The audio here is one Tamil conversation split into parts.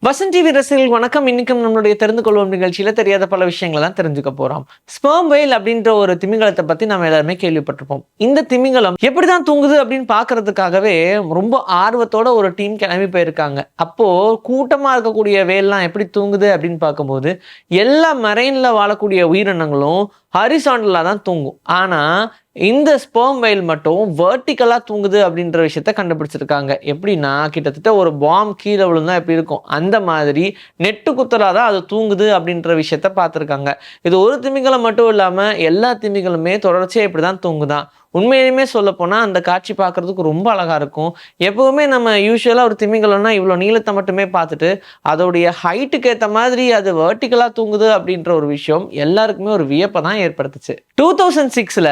வசன் டிவி ரசிகர்கள் வணக்கம். இன்னைக்கும் நம்மளுடைய தெரிந்து கொள்வோம் நிகழ்ச்சியில தெரியாத பல விஷயங்களை தான் தெரிஞ்சுக்க போறோம். ஸ்பெர்ம் வேல் அப்படின்ற ஒரு திமிங்கலத்தை பத்தி நம்ம எல்லாருமே கேள்விப்பட்டிருப்போம். இந்த திமிங்கலம் எப்படிதான் தூங்குது அப்படின்னு பாக்குறதுக்காகவே ரொம்ப ஆர்வத்தோட ஒரு டீம் கிளம்பி போயிருக்காங்க. அப்போ கூட்டமா இருக்கக்கூடிய வேல்லாம் எப்படி தூங்குது அப்படின்னு பார்க்கும்போது எல்லா மரைன்ல வாழக்கூடிய உயிரினங்களும் ஹரிசாண்டலா தான் தூங்கும். ஆனா இந்த ஸ்பெர்ம் வேல் மட்டும் வெர்டிக்கலா தூங்குது அப்படின்ற விஷயத்த கண்டுபிடிச்சிருக்காங்க. எப்படின்னா கிட்டத்தட்ட ஒரு பாம் கீழே விழுந்தா எப்படி இருக்கும் அந்த மாதிரி நெட்டு குத்தலாதான் அது தூங்குது அப்படின்ற விஷயத்த பார்த்துருக்காங்க. இது ஒரு திமிங்கலம் மட்டும் இல்லாம எல்லா திமிங்களுமே தொடர்ச்சியா இப்படிதான் தூங்குதான். உண்மையிலுமே சொல்ல போனா அந்த காட்சி பார்க்கறதுக்கு ரொம்ப அழகா இருக்கும். எப்பவுமே நம்ம யூஸ்வலா ஒரு திமிங்கலம்னா இவ்வளோ நீளத்தை மட்டுமே பார்த்துட்டு அதோடைய ஹைட்டுக்கு ஏற்ற மாதிரி அது வெர்டிக்கலா தூங்குது அப்படின்ற ஒரு விஷயம் எல்லாருக்குமே ஒரு வியப்பை தான் ஏற்படுத்துச்சு. 2006ல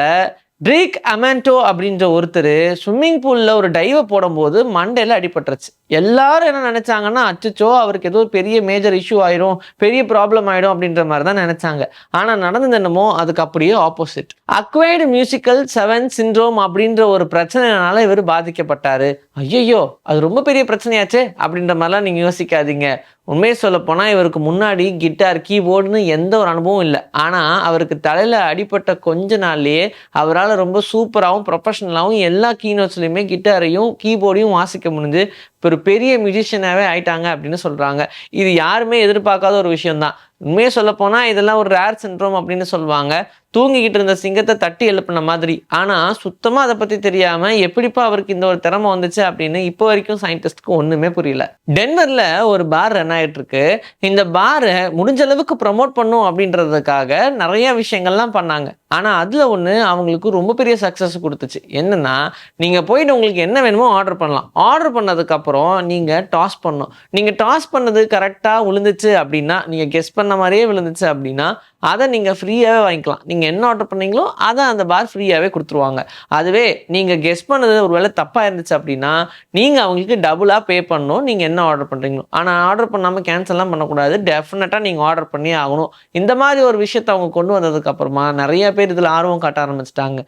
ட்ரேக் அமாண்டோ அப்படின்ற ஒருத்தர் ஸ்விம்மிங் பூல்ல ஒரு டைவை போடும்போது மண்டையில அடிபட்டுருச்சு. எல்லாரும் என்ன நினைச்சாங்கன்னா அச்சச்சோ அவருக்கு ஏதோ பெரிய மேஜர் இஷ்யூ ஆயிரும், பெரிய ப்ராப்ளம் ஆயிடும் அப்படின்ற மாதிரி தான் நினைச்சாங்க. ஆனா நடந்தது என்னமோ அதுக்கு அப்படியே ஆப்போசிட். அக்வைர்டு மியூசிக்கல் 7 சிண்ட்ரோம் அப்படின்ற ஒரு பிரச்சனைனால இவர் பாதிக்கப்பட்டாரு. ஐயோ அது ரொம்ப பெரிய பிரச்சனையாச்சே அப்படின்ற மாதிரிலாம் நீங்க யோசிக்காதீங்க. உண்மையை சொல்ல போனா இவருக்கு முன்னாடி கிட்டார் கீபோர்டுன்னு எந்த ஒரு அனுபவம் இல்லை. ஆனா அவருக்கு தலையில அடிப்பட்ட கொஞ்ச நாள்லயே அவரால் ரொம்ப சூப்பராகவும் ப்ரொஃபஷனலாகவும் எல்லா கீனோட்ஸ்லையுமே கிட்டாரையும் கீபோர்டையும் வாசிக்க முடிஞ்சு ஒரு பெரிய மியூசிஷியனாகவே ஆயிட்டாங்க அப்படின்னு சொல்றாங்க. இது யாருமே எதிர்பார்க்காத ஒரு விஷயம் தான். உண்மையை சொல்ல போனா இதெல்லாம் ஒரு ரேர் சிண்ட்ரோம் அப்படின்னு சொல்லுவாங்க. தூங்கிக்கிட்டு இருந்த சிங்கத்தை தட்டி எழுப்பின மாதிரி. ஆனா சுத்தமா அதை பத்தி தெரியாம எப்படிப்பா அவருக்கு இந்த ஒரு திறமை வந்துச்சு அப்படின்னு இப்போ வரைக்கும் சயின்டிஸ்டுக்கு ஒண்ணுமே புரியல. டென்வர்ல ஒரு பார் ரன் ஆயிட்டு இருக்கு. இந்த பாரை முடிஞ்ச அளவுக்கு ப்ரமோட் பண்ணும் அப்படின்றதுக்காக நிறைய விஷயங்கள்லாம் பண்ணாங்க. ஆனா அதுல ஒண்ணு அவங்களுக்கு ரொம்ப பெரிய சக்சஸ் கொடுத்துச்சு. என்னன்னா நீங்க போயிட்டு உங்களுக்கு என்ன வேணுமோ ஆர்டர் பண்ணலாம். ஆர்டர் பண்ணதுக்கு அப்புறம் நீங்க டாஸ் பண்ணணும். நீங்க டாஸ் பண்ணது கரெக்டா விழுந்துச்சு அப்படின்னா, நீங்க கெஸ் பண்ண மாதிரியே விழுந்துச்சு அப்படின்னா அதை நீங்க ஃப்ரீயாவே வாங்கிக்கலாம். நீங்க என்ன ஆர்டர் பண்ணீங்களோ அதை அந்த பார் ஃப்ரீயாவே கொடுத்துருவாங்க. அதுவே நீங்க கெஸ் பண்ணது ஒருவேளை தப்பா இருந்துச்சு அப்படின்னா நீங்க அவங்களுக்கு டபுளா பே பண்ணணும், நீங்க என்ன ஆர்டர் பண்றீங்களோ. ஆனா ஆர்டர் பண்ணாம கேன்சல்லாம் பண்ணக்கூடாது. டெஃபினட்டா நீங்க ஆர்டர் பண்ணி ஆகணும். இந்த மாதிரி ஒரு விஷயத்தை அவங்க கொண்டு வந்ததுக்கு அப்புறமா நிறைய பேர் இதுல ஆர்வம் காட்ட ஆரம்பிச்சிட்டாங்க.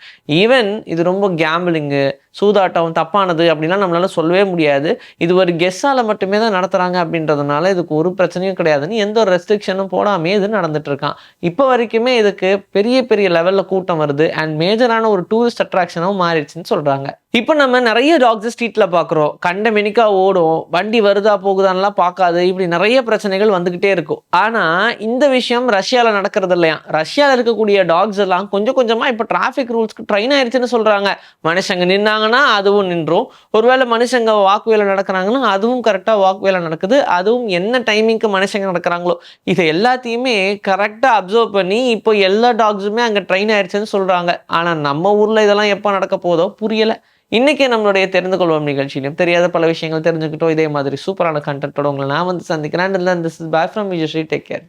ஈவன் இது ரொம்ப கேம்பிளிங்கு, சூதாட்டம் தப்பானது அப்படின்லாம் நம்மளால சொல்லவே முடியாது. இது ஒரு கெஸ்ஸால மட்டுமே தான் நடத்துறாங்க அப்படின்றதுனால இதுக்கு ஒரு பிரச்சனையும் கிடையாதுன்னு எந்த ஒரு ரெஸ்ட்ரிக்ஷனும் போடாமே இது நடந்துட்டு இருக்கான். இப்போ வரைக்குமே இதுக்கு பெரிய பெரிய லெவல்ல கூட்டம் வருது அண்ட் மேஜரான ஒரு டூரிஸ்ட் அட்ராக்ஷனாகவும் மாறிடுச்சுன்னு சொல்றாங்க. இப்போ நம்ம நிறைய டாக்ஸ் ஸ்ட்ரீட்ல பாக்குறோம். கண்ட மெனிக்கா ஓடும், வண்டி வருதா போகுதான்லாம் பார்க்காது, இப்படி நிறைய பிரச்சனைகள் வந்துகிட்டே இருக்கும். ஆனா இந்த விஷயம் ரஷ்யால நடக்கிறது இல்லையா. ரஷ்யால இருக்கக்கூடிய டாக்ஸ் எல்லாம் கொஞ்சம் கொஞ்சமா இப்போ டிராஃபிக் ரூல்ஸ்க்கு ட்ரெயின் ஆயிடுச்சுன்னு சொல்றாங்க. மனுஷங்க நின்னாங்கன்னா அதுவும் நின்றும். ஒருவேளை மனுஷங்க வாக்வேல நடக்கிறாங்கன்னா அதுவும் கரெக்டா வாக்வேல நடக்குது. அதுவும் என்ன டைமிங்க்கு மனுஷங்க நடக்கிறாங்களோ இதை எல்லாத்தையுமே கரெக்டா அப்சர்வ் பண்ணி இப்போ எல்லா டாக்ஸுமே அங்க ட்ரெயின் ஆயிடுச்சுன்னு சொல்றாங்க. ஆனா நம்ம ஊர்ல இதெல்லாம் எப்போ நடக்க போதோ புரியல. இன்னைக்கு நம்மளுடைய தெரிந்து கொள்வோம் நிகழ்ச்சியிலும் தெரியாத பல விஷயங்கள் தெரிஞ்சுக்கிட்டோம். இதே மாதிரி சூப்பரான கண்டென்ட்டோட உங்களை நான் வந்து சந்திக்கிறேன். This is bye from Vijay. Take care.